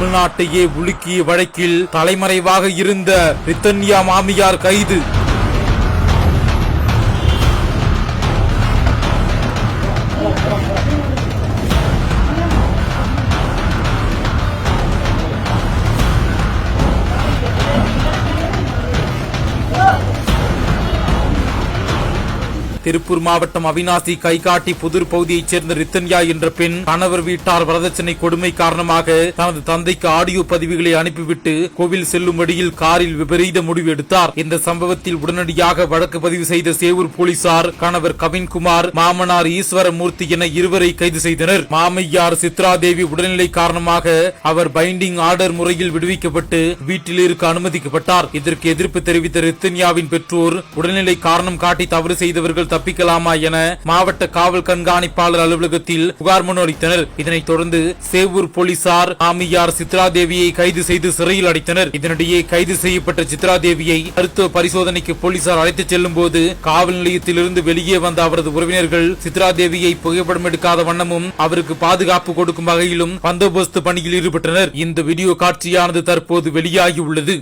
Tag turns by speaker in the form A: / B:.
A: தமிழ்நாட்டையே உலுக்கிய வழக்கில் தலைமறைவாக இருந்த ரித்தன்யா மாமியார் கைது. திருப்பூர் மாவட்டம் அவிநாசி கைகாட்டி புதூர் பகுதியைச் சேர்ந்த ரித்தன்யா என்ற பெண் கணவர் வீட்டார் வரதட்சணை கொடுமை காரணமாக தனது தந்தைக்கு ஆடியோ பதிவுகளை அனுப்பிவிட்டு கோவில் செல்லும் வழியில் காரில் விபரீத முடிவு எடுத்தார். இந்த சம்பவத்தில் உடனடியாக வழக்கு பதிவு செய்த சேவூர் போலீசார் கணவர் கவின்குமார், மாமனார் ஈஸ்வரமூர்த்தி என இருவரை கைது செய்தனர். மாமையார் சித்ராதேவி உடல்நிலை காரணமாக அவர் பைண்டிங் ஆர்டர் முறையில் விடுவிக்கப்பட்டு வீட்டில் இருக்க அனுமதிக்கப்பட்டார். இதற்கு எதிர்ப்பு தெரிவித்த ரித்தன்யாவின் பெற்றோர் உடல்நிலை காரணம் காட்டி தவறு செய்தவர்கள் தப்பிக்கலாமா என மாவட்ட காவல் கண்காணிப்பாளர் அலுவலகத்தில் புகார் மனு அளித்தனர். இதனைத் தொடர்ந்து சேவூர் போலீசார் மாமியார் சித்ராதேவியை கைது செய்து சிறையில் அடைத்தனர். இதனிடையே கைது செய்யப்பட்ட சித்ராதேவியை மருத்துவ பரிசோதனைக்கு போலீசார் அழைத்துச் செல்லும் போது காவல் நிலையத்திலிருந்து வெளியே வந்த அவரது உறவினர்கள் சித்ராதேவியை புகைப்படம் எடுக்காத வண்ணமும் அவருக்கு பாதுகாப்பு கொடுக்கும் வகையிலும் பந்தோபஸ்து பணியில் ஈடுபட்டனர். இந்த வீடியோ காட்சியானது தற்போது வெளியாகி உள்ளது.